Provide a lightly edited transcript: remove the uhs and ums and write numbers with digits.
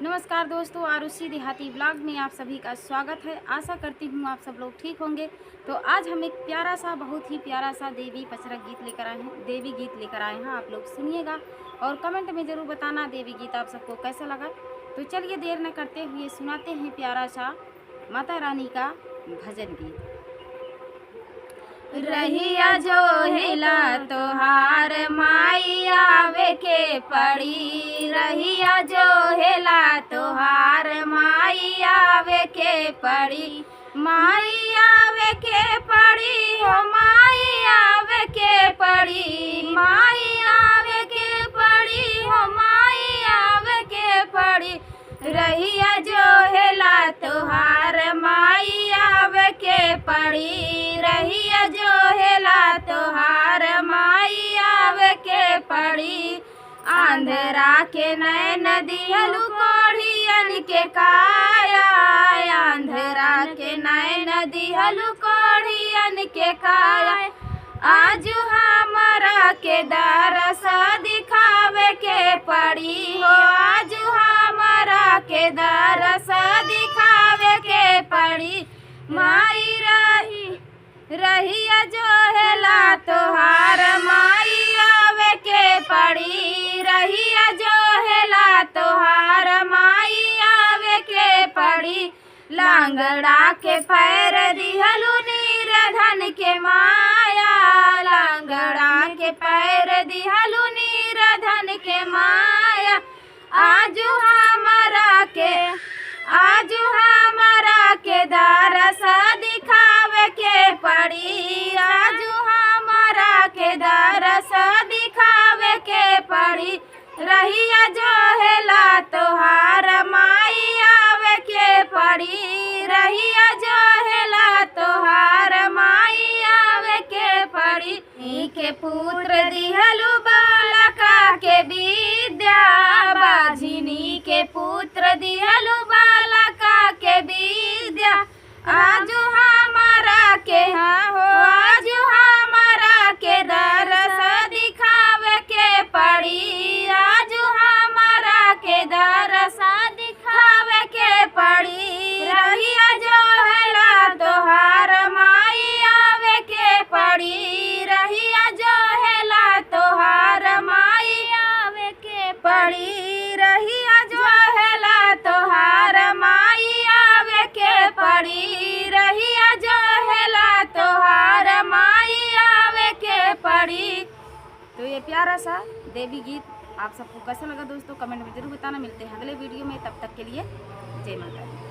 नमस्कार दोस्तों, आरुषि देहाती ब्लॉग में आप सभी का स्वागत है। आशा करती हूँ आप सब लोग ठीक होंगे। तो आज हम एक प्यारा सा, बहुत ही प्यारा सा देवी पचरक गीत लेकर आए हैं, देवी गीत लेकर आए हैं। आप लोग सुनिएगा और कमेंट में ज़रूर बताना देवी गीत आप सबको कैसा लगा। तो चलिए देर न करते हुए सुनाते हैं प्यारा सा माता रानी का भजन गीत। रहिया जो हिला तोहार माई आवे के पड़ी, रहिया जो हिला तोहार माई आवे के पड़ी, माई आवे के पड़ी, हो माई आवे के पड़ी, माई आवे के पड़ी, हो माई आवे के पड़ी। रहिया जो हिला तोहार माई आवे के पड़ी, रहिया जो हिला तोहार माई आवे के पड़ी। आंधरा के नैन दिहलु कोढ़ियन के काया, आंधरा के नैन दिहलु कोढ़ियन के काया। आज हमारा के दरस दिखावे के पड़ी, हो आज हमारा के दरस दिखावे के पड़ी। माई रहिया जो हिला तोहार माई आवे के पड़ी, रहिया जो हिला तोहार माई आवे के पड़ी। लांगड़ा के पैर दिहलु नीरधन के माया, लांगड़ा के पैर दिहलु नीरधन के माया। आज हमारा के दरस दिखावे के पड़ी, आज हमारा के दरस दिखावे के पड़ी। रहिया जो हिला तोहार माई आवे के पड़ी, रहिया जो हिला तोहार माई आवे के पड़ी। के पुत्र दिहलु बालका के विद्या, बाझिनी के पुत्र दिहलु बालका के विद्या। आज हमारा के आज हमारा के दरस दिखावे के पड़ी, आज हमारा के दरस दिखावे के पड़ी। रहिया जो हिला तोहार माई आवे के पड़ी, रहिया जो हिला तोहार माई आवे के पड़ी, रहिया जो हिला तोहार माई आवे के पड़ी, रहिया जो हिला तोहार माई आवे के पड़ी। तो ये प्यारा सा देवी गीत आप सबको कैसा लगा दोस्तों, कमेंट में जरूर बताना। मिलते हैं अगले वीडियो में, तब तक के लिए जय माता दी।